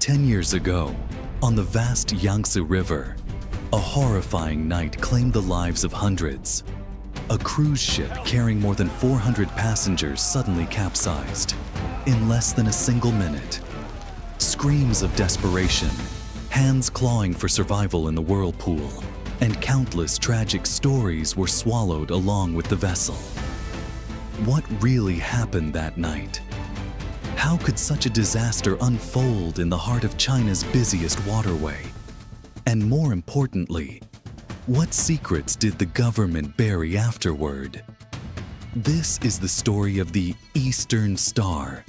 10 years ago, on the vast Yangtze River, a horrifying night claimed the lives of hundreds. A cruise ship carrying more than 400 passengers suddenly capsized in less than a single minute. Screams of desperation, hands clawing for survival in the whirlpool, and countless tragic stories were swallowed along with the vessel. What really happened that night? How could such a disaster unfold in the heart of China's busiest waterway? And more importantly, what secrets did the government bury afterward? This is the story of the Eastern Star,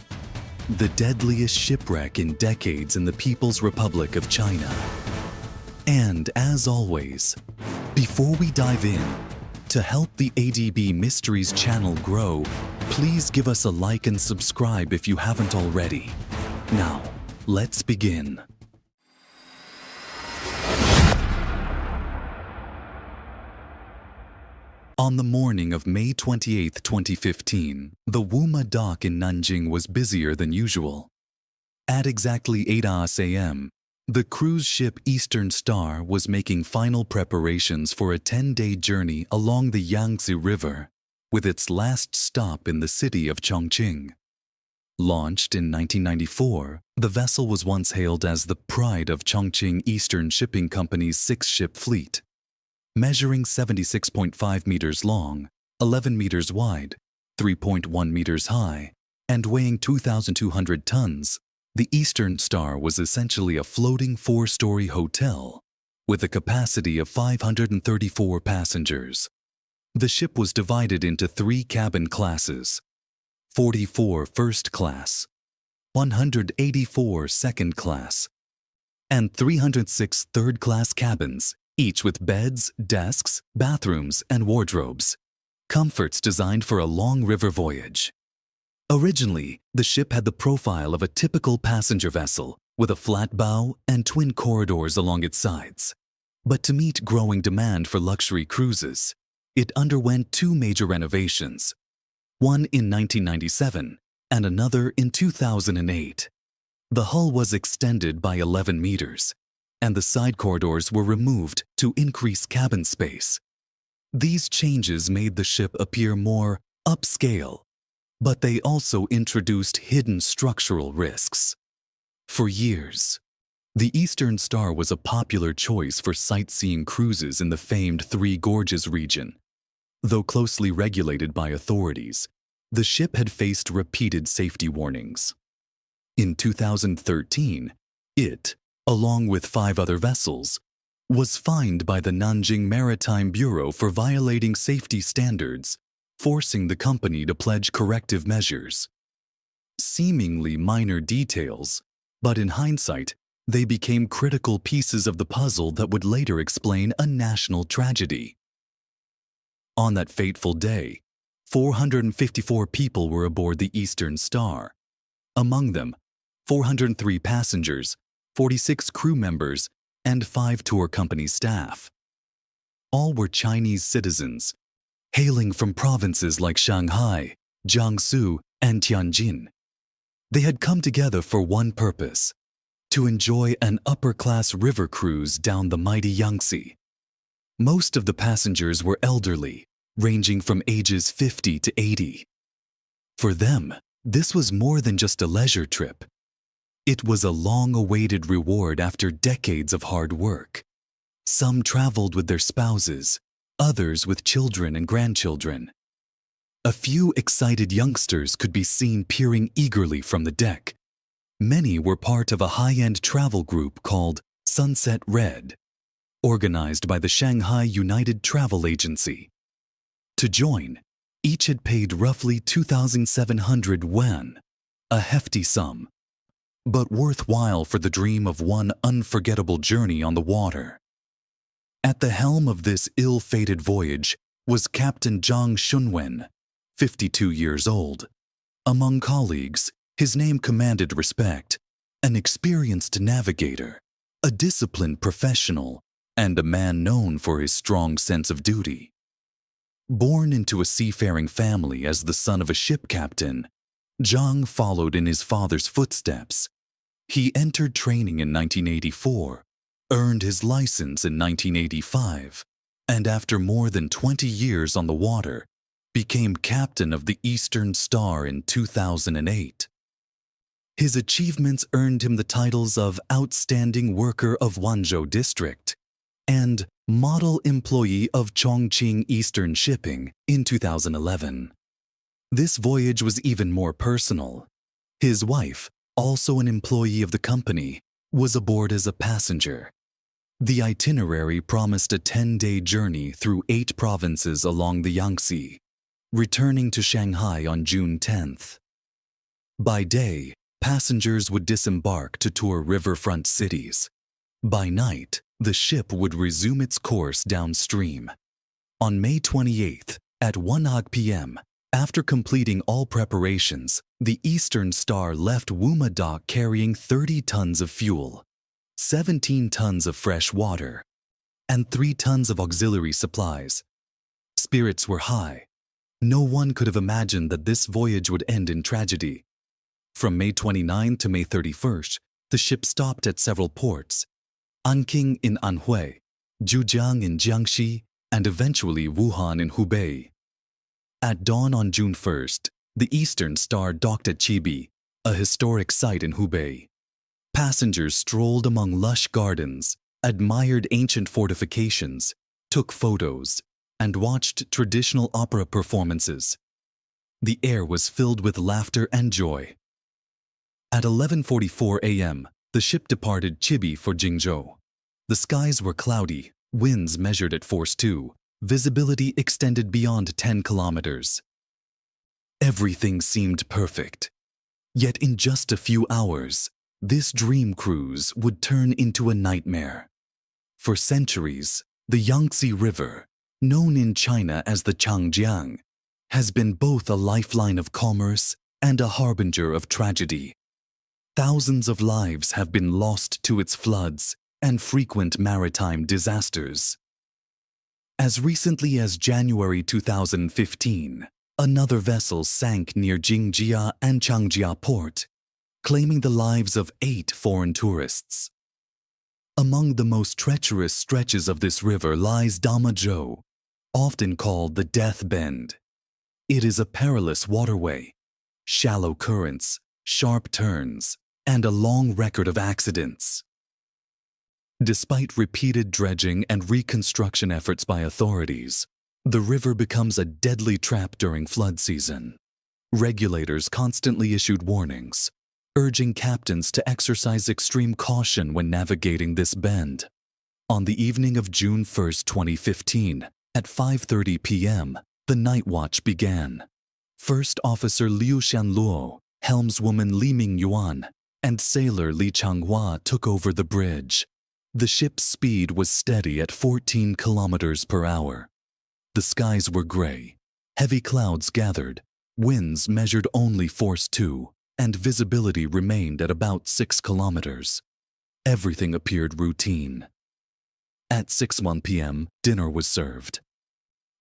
the deadliest shipwreck in decades in the People's Republic of China. And as always, before we dive in, to help the ADB Mysteries channel grow, please give us a like and subscribe if you haven't already. Now, let's begin. On the morning of May 28, 2015, the Wuma dock in Nanjing was busier than usual. At exactly 8 a.m., the cruise ship Eastern Star was making final preparations for a 10-day journey along the Yangtze River, with its last stop in the city of Chongqing. Launched in 1994, the vessel was once hailed as the pride of Chongqing Eastern Shipping Company's 6-ship fleet. Measuring 76.5 meters long, 11 meters wide, 3.1 meters high, and weighing 2,200 tons, the Eastern Star was essentially a floating 4-story hotel with a capacity of 534 passengers. The ship was divided into 3 cabin classes: 44 first class, 184 second class, and 306 third class cabins, each with beds, desks, bathrooms, and wardrobes. Comforts designed for a long river voyage. Originally, the ship had the profile of a typical passenger vessel, with a flat bow and twin corridors along its sides. But to meet growing demand for luxury cruises, it underwent 2 major renovations, one in 1997 and another in 2008. The hull was extended by 11 meters, and the side corridors were removed to increase cabin space. These changes made the ship appear more upscale, but they also introduced hidden structural risks. For years, the Eastern Star was a popular choice for sightseeing cruises in the famed Three Gorges region. Though closely regulated by authorities, the ship had faced repeated safety warnings. In 2013, it, along with 5 other vessels, was fined by the Nanjing Maritime Bureau for violating safety standards, forcing the company to pledge corrective measures. Seemingly minor details, but in hindsight, they became critical pieces of the puzzle that would later explain a national tragedy. On that fateful day, 454 people were aboard the Eastern Star. Among them, 403 passengers, 46 crew members, and 5 tour company staff. All were Chinese citizens, hailing from provinces like Shanghai, Jiangsu, and Tianjin. They had come together for one purpose: to enjoy an upper-class river cruise down the mighty Yangtze. Most of the passengers were elderly, ranging from ages 50 to 80. For them, this was more than just a leisure trip. It was a long-awaited reward after decades of hard work. Some traveled with their spouses, others with children and grandchildren. A few excited youngsters could be seen peering eagerly from the deck. Many were part of a high-end travel group called Sunset Red, organized by the Shanghai United Travel Agency. To join, each had paid roughly 2,700 yuan, a hefty sum, but worthwhile for the dream of one unforgettable journey on the water. At the helm of this ill-fated voyage was Captain Zhang Shunwen, 52 years old. Among colleagues, his name commanded respect: an experienced navigator, a disciplined professional, and a man known for his strong sense of duty. Born into a seafaring family as the son of a ship captain, Zhang followed in his father's footsteps, He entered training in 1984, earned his license in 1985, and after more than 20 years on the water, became captain of the Eastern Star in 2008. His achievements earned him the titles of Outstanding Worker of Wanzhou District and Model Employee of Chongqing Eastern Shipping in 2011. This voyage was even more personal. His wife, also an employee of the company, was aboard as a passenger. The itinerary promised a 10-day journey through 8 provinces along the Yangtze, returning to Shanghai on June 10th. By day, passengers would disembark to tour riverfront cities. By night, the ship would resume its course downstream. On May 28th, at 1 p.m., after completing all preparations, the Eastern Star left Wuma Dock carrying 30 tons of fuel, 17 tons of fresh water, and 3 tons of auxiliary supplies. Spirits were high. No one could have imagined that this voyage would end in tragedy. From May 29 to May 31st, the ship stopped at several ports: Anqing in Anhui, Zhujiang in Jiangxi, and eventually Wuhan in Hubei. At dawn on June 1st, the Eastern Star docked at Chibi, a historic site in Hubei. Passengers strolled among lush gardens, admired ancient fortifications, took photos, and watched traditional opera performances. The air was filled with laughter and joy. At 11:44 a.m., the ship departed Chibi for Jingzhou. The skies were cloudy, winds measured at force 2, visibility extended beyond 10 kilometers. Everything seemed perfect. Yet in just a few hours, this dream cruise would turn into a nightmare. For centuries, the Yangtze River, known in China as the Changjiang, has been both a lifeline of commerce and a harbinger of tragedy. Thousands of lives have been lost to its floods and frequent maritime disasters. As recently as January 2015, another vessel sank near Jingjia and Changjia port, claiming the lives of 8 foreign tourists. Among the most treacherous stretches of this river lies Damazhou, often called the Death Bend. It is a perilous waterway, shallow currents, sharp turns, and a long record of accidents. Despite repeated dredging and reconstruction efforts by authorities, the river becomes a deadly trap during flood season. Regulators constantly issued warnings, urging captains to exercise extreme caution when navigating this bend. On the evening of June 1, 2015, at 5:30 p.m., the night watch began. First Officer Liu Shanluo, helmswoman Li Mingyuan, and sailor Li Changhua took over the bridge. The ship's speed was steady at 14 kilometers per hour. The skies were gray, heavy clouds gathered, winds measured only force 2, and visibility remained at about 6 kilometers. Everything appeared routine. At 6:01 p.m., dinner was served.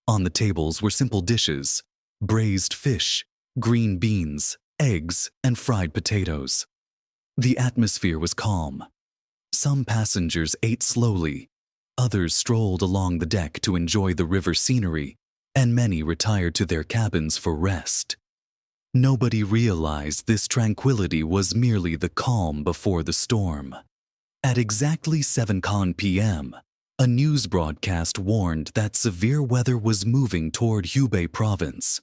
On the tables were simple dishes: braised fish, green beans, eggs, and fried potatoes. The atmosphere was calm. Some passengers ate slowly, others strolled along the deck to enjoy the river scenery, and many retired to their cabins for rest. Nobody realized this tranquility was merely the calm before the storm. At exactly 7 p.m., a news broadcast warned that severe weather was moving toward Hubei province.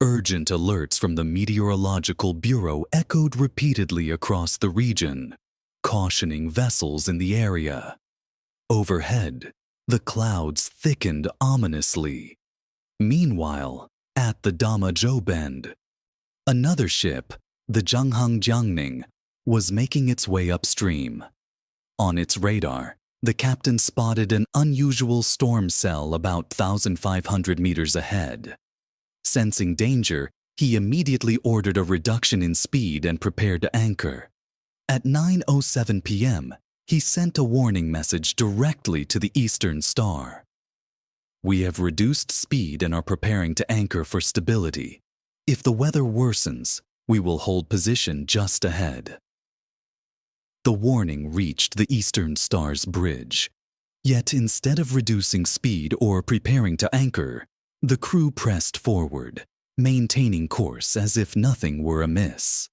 Urgent alerts from the Meteorological Bureau echoed repeatedly across the region, cautioning vessels in the area. Overhead, the clouds thickened ominously. Meanwhile, at the Damazhou Bend, another ship, the Zhanghang Jiangning, was making its way upstream. On its radar, the captain spotted an unusual storm cell about 1,500 meters ahead. Sensing danger, he immediately ordered a reduction in speed and prepared to anchor. At 9:07 p.m., he sent a warning message directly to the Eastern Star. "We have reduced speed and are preparing to anchor for stability. If the weather worsens, we will hold position just ahead." the warning reached the Eastern Star's bridge. Yet instead of reducing speed or preparing to anchor, the crew pressed forward, maintaining course as if nothing were amiss.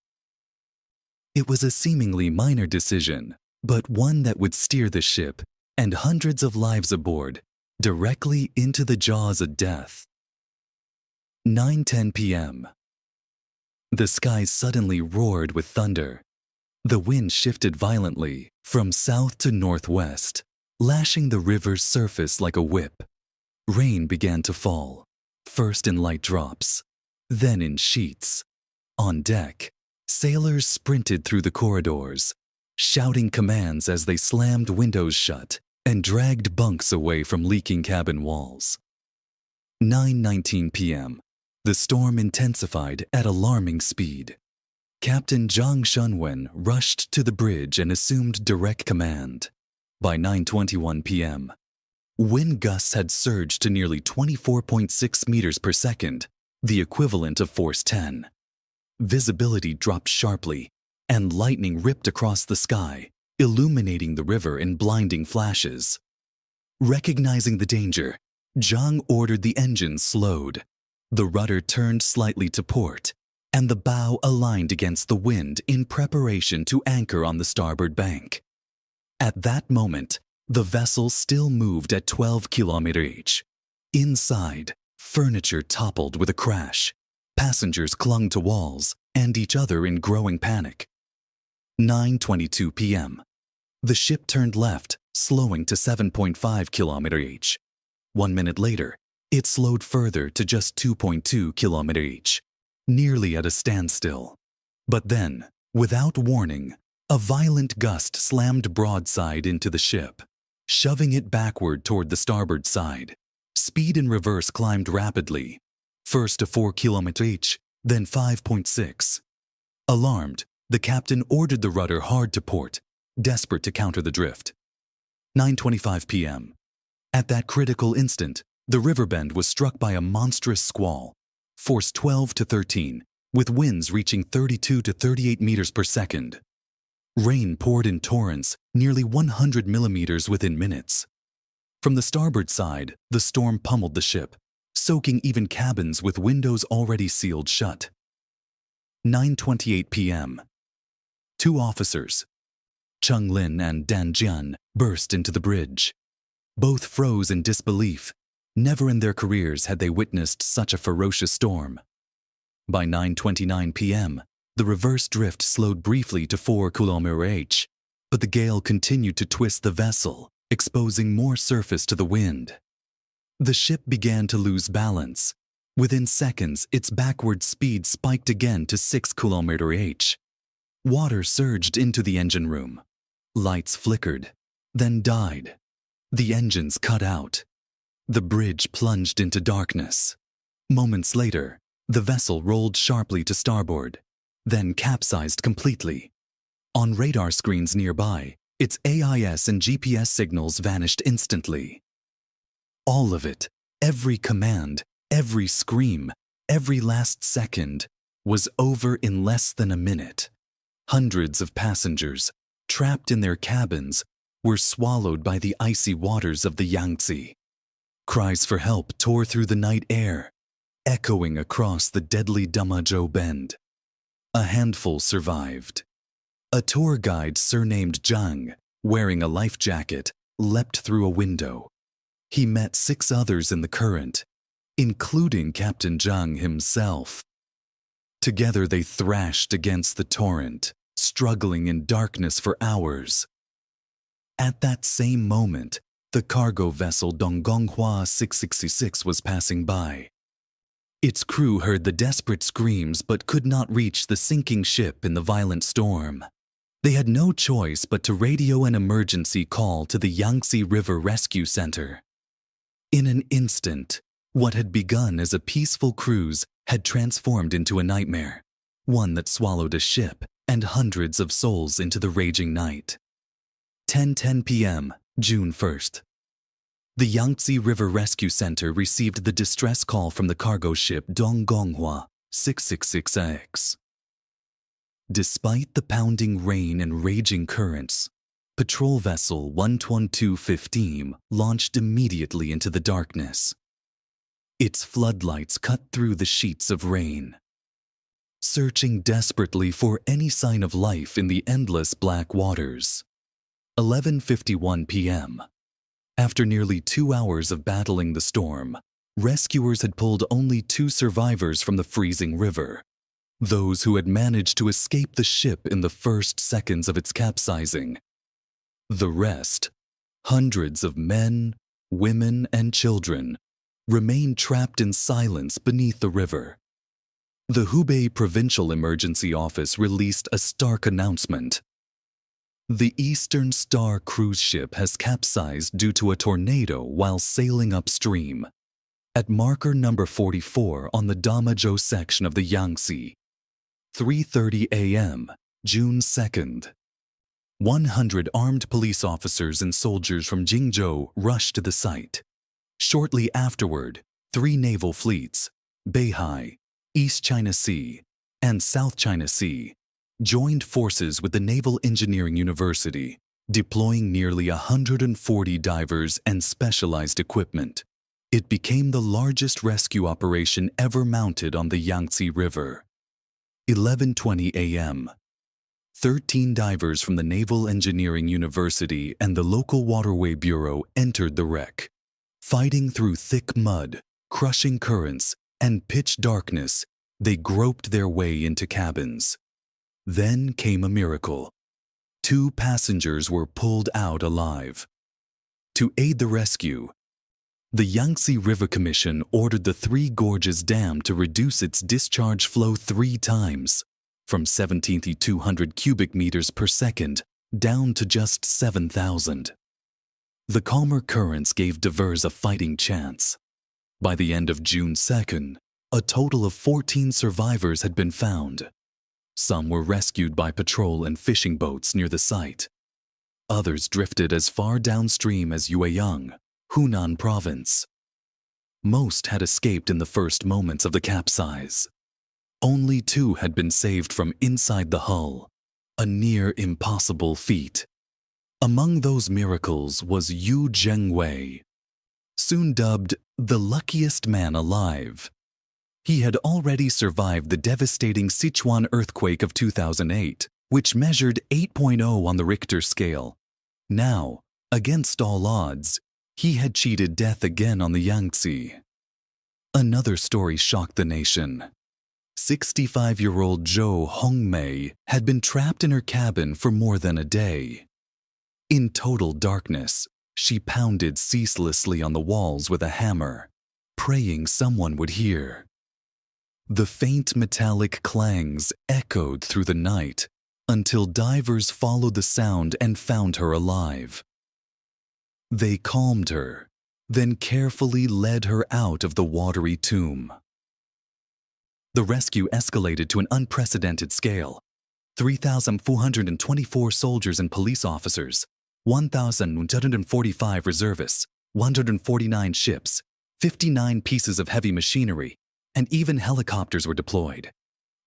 It was a seemingly minor decision, but one that would steer the ship and hundreds of lives aboard directly into the jaws of death. 9:10 p.m. The skies suddenly roared with thunder. The wind shifted violently from south to northwest, lashing the river's surface like a whip. Rain began to fall, first in light drops, then in sheets. On deck, sailors sprinted through the corridors, shouting commands as they slammed windows shut and dragged bunks away from leaking cabin walls. 9:19 p.m. The storm intensified at alarming speed. Captain Zhang Shunwen rushed to the bridge and assumed direct command. By 9:21 p.m., wind gusts had surged to nearly 24.6 meters per second, the equivalent of force 10. Visibility dropped sharply, and lightning ripped across the sky, illuminating the river in blinding flashes. Recognizing the danger, Zhang ordered the engines slowed. The rudder turned slightly to port, and the bow aligned against the wind in preparation to anchor on the starboard bank. At that moment, the vessel still moved at 12 km/h. Inside, furniture toppled with a crash. Passengers clung to walls and each other in growing panic. 9:22 p.m. The ship turned left, slowing to 7.5 km/h. 1 minute later, it slowed further to just 2.2 km/h, nearly at a standstill. But then, without warning, a violent gust slammed broadside into the ship, shoving it backward toward the starboard side. Speed in reverse climbed rapidly, first to 4 km/h, then 5.6. Alarmed, the captain ordered the rudder hard to port, desperate to counter the drift. 9:25 p.m. At that critical instant, the river bend was struck by a monstrous squall, force 12 to 13, with winds reaching 32 to 38 meters per second. Rain poured in torrents, nearly 100 millimeters within minutes. From the starboard side, the storm pummeled the ship, soaking even cabins with windows already sealed shut. 9:28 p.m. Two officers, Cheng Lin and Dan Jian, burst into the bridge. Both froze in disbelief. Never in their careers had they witnessed such a ferocious storm. By 9:29 p.m., the reverse drift slowed briefly to 4 km/h, but the gale continued to twist the vessel, exposing more surface to the wind. The ship began to lose balance. Within seconds, its backward speed spiked again to 6 km/h. Water surged into the engine room. Lights flickered, then died. The engines cut out. The bridge plunged into darkness. Moments later, the vessel rolled sharply to starboard, then capsized completely. On radar screens nearby, its AIS and GPS signals vanished instantly. All of it, every command, every scream, every last second, was over in less than a minute. Hundreds of passengers, trapped in their cabins, were swallowed by the icy waters of the Yangtze. Cries for help tore through the night air, echoing across the deadly Damazhou Bend. A handful survived. A tour guide surnamed Zhang, wearing a life jacket, leapt through a window. He met 6 others in the current, including Captain Zhang himself. Together they thrashed against the torrent, struggling in darkness for hours. At that same moment, the cargo vessel Donggonghua 666 was passing by. Its crew heard the desperate screams but could not reach the sinking ship in the violent storm. They had no choice but to radio an emergency call to the Yangtze River Rescue Center. In an instant, what had begun as a peaceful cruise had transformed into a nightmare, one that swallowed a ship and hundreds of souls into the raging night. 10:10 p.m., June 1st. The Yangtze River Rescue Center received the distress call from the cargo ship Donggonghua 666X. Despite the pounding rain and raging currents, patrol vessel 11215 launched immediately into the darkness. Its floodlights cut through the sheets of rain, searching desperately for any sign of life in the endless black waters. 11:51 p.m. After nearly 2 hours of battling the storm, rescuers had pulled only 2 survivors from the freezing river, those who had managed to escape the ship in the first seconds of its capsizing. The rest, hundreds of men, women, and children, remained trapped in silence beneath the river. The Hubei Provincial Emergency Office released a stark announcement. The Eastern Star cruise ship has capsized due to a tornado while sailing upstream at marker number 44 on the Damazhou section of the Yangtze. 3:30 a.m., June 2nd. 100 armed police officers and soldiers from Jingzhou rushed to the site. Shortly afterward, 3 naval fleets, Beihai, East China Sea, and South China Sea, joined forces with the Naval Engineering University, deploying nearly 140 divers and specialized equipment. It became the largest rescue operation ever mounted on the Yangtze River. 11:20 a.m. 13 divers from the Naval Engineering University and the local Waterway Bureau entered the wreck. Fighting through thick mud, crushing currents, and pitch darkness, they groped their way into cabins. Then came a miracle. 2 passengers were pulled out alive. To aid the rescue, the Yangtze River Commission ordered the Three Gorges Dam to reduce its discharge flow 3 times, from 17,200 cubic meters per second down to just 7,000. The calmer currents gave divers a fighting chance. By the end of June 2nd, a total of 14 survivors had been found. Some were rescued by patrol and fishing boats near the site. Others drifted as far downstream as Yueyang, Hunan Province. Most had escaped in the first moments of the capsize. Only 2 had been saved from inside the hull, a near impossible feat. Among those miracles was Yu Zhengwei, soon dubbed the luckiest man alive. He had already survived the devastating Sichuan earthquake of 2008, which measured 8.0 on the Richter scale. Now, against all odds, he had cheated death again on the Yangtze. Another story shocked the nation. 65-year-old Zhou Hongmei had been trapped in her cabin for more than a day. In total darkness, she pounded ceaselessly on the walls with a hammer, praying someone would hear. The faint metallic clangs echoed through the night until divers followed the sound and found her alive. They calmed her, then carefully led her out of the watery tomb. The rescue escalated to an unprecedented scale. 3,424 soldiers and police officers, 1,145 reservists, 149 ships, 59 pieces of heavy machinery, and even helicopters were deployed.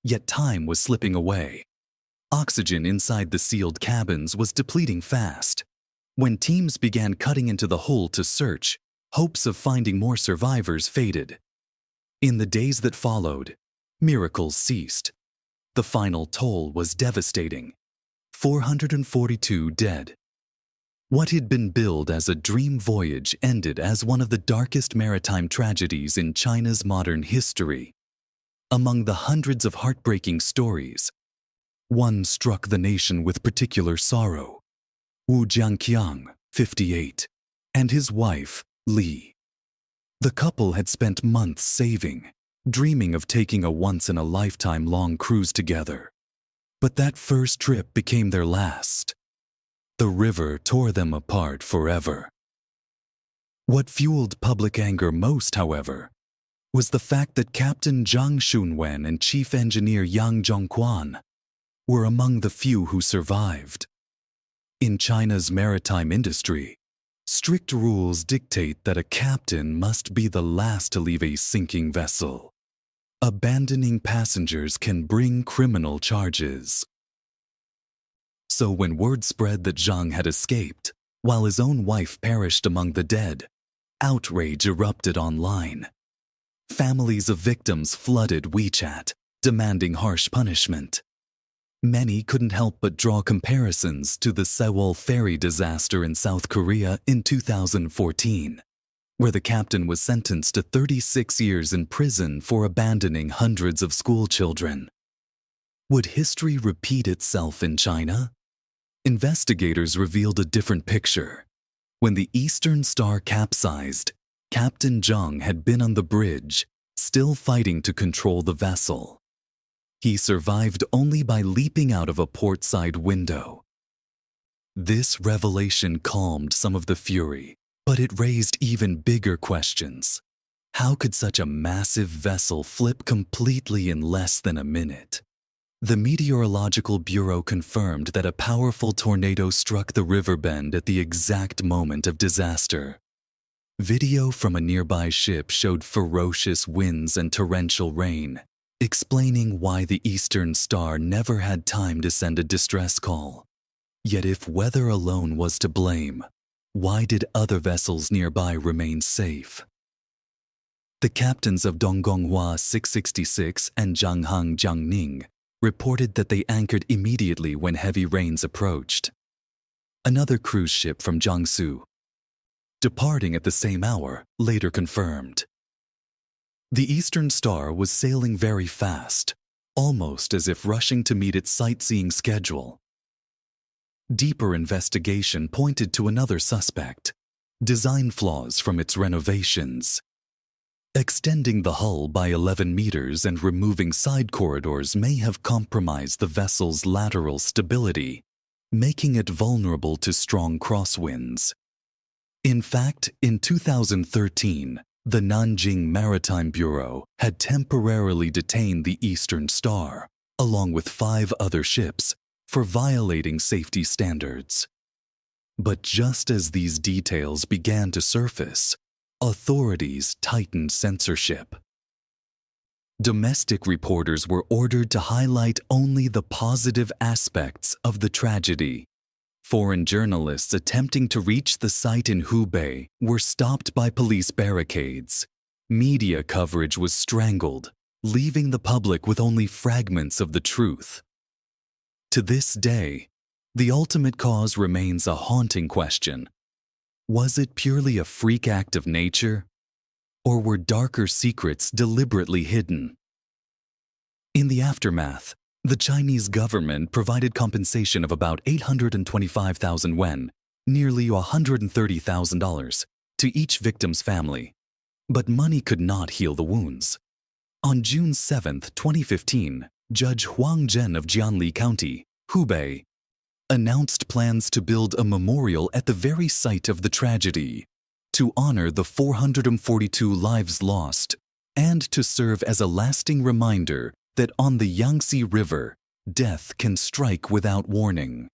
Yet time was slipping away. Oxygen inside the sealed cabins was depleting fast. When teams began cutting into the hull to search, hopes of finding more survivors faded. In the days that followed, miracles ceased. The final toll was devastating. 442 dead. What had been billed as a dream voyage ended as one of the darkest maritime tragedies in China's modern history. Among the hundreds of heartbreaking stories, one struck the nation with particular sorrow. Wu Jiangqiang, 58, and his wife, Li. The couple had spent months saving, dreaming of taking a once-in-a-lifetime long cruise together. But that first trip became their last. The river tore them apart forever. What fueled public anger most, however, was the fact that Captain Zhang Shunwen and Chief Engineer Yang Zhongquan were among the few who survived. In China's maritime industry, strict rules dictate that a captain must be the last to leave a sinking vessel. Abandoning passengers can bring criminal charges. So when word spread that Zhang had escaped, while his own wife perished among the dead, outrage erupted online. Families of victims flooded WeChat, demanding harsh punishment. Many couldn't help but draw comparisons to the Sewol ferry disaster in South Korea in 2014, where the captain was sentenced to 36 years in prison for abandoning hundreds of school children. Would history repeat itself in China? Investigators revealed a different picture. When the Eastern Star capsized, Captain Zhang had been on the bridge, still fighting to control the vessel. He survived only by leaping out of a portside window. This revelation calmed some of the fury, but it raised even bigger questions. How could such a massive vessel flip completely in less than a minute? The Meteorological Bureau confirmed that a powerful tornado struck the river bend at the exact moment of disaster. Video from a nearby ship showed ferocious winds and torrential rain, explaining why the Eastern Star never had time to send a distress call. Yet if weather alone was to blame, why did other vessels nearby remain safe? The captains of Donggonghua 666 and Jianghang Jiangning reported that they anchored immediately when heavy rains approached. Another cruise ship from Jiangsu, departing at the same hour, later confirmed. The Eastern Star was sailing very fast, almost as if rushing to meet its sightseeing schedule. Deeper investigation pointed to another suspect: design flaws from its renovations. Extending the hull by 11 meters and removing side corridors may have compromised the vessel's lateral stability, making it vulnerable to strong crosswinds. In fact, in 2013, the Nanjing Maritime Bureau had temporarily detained the Eastern Star, along with 5 other ships, for violating safety standards. But just as these details began to surface, authorities tightened censorship. Domestic reporters were ordered to highlight only the positive aspects of the tragedy. Foreign journalists attempting to reach the site in Hubei were stopped by police barricades. Media coverage was strangled, leaving the public with only fragments of the truth. To this day, the ultimate cause remains a haunting question. Was it purely a freak act of nature, or were darker secrets deliberately hidden? In the aftermath, the Chinese government provided compensation of about 825,000 yuan, nearly $130,000, to each victim's family. But money could not heal the wounds. On June 7, 2015, Judge Huang Zhen of Jianli County, Hubei, announced plans to build a memorial at the very site of the tragedy, to honor the 442 lives lost and to serve as a lasting reminder that on the Yangtze River, death can strike without warning.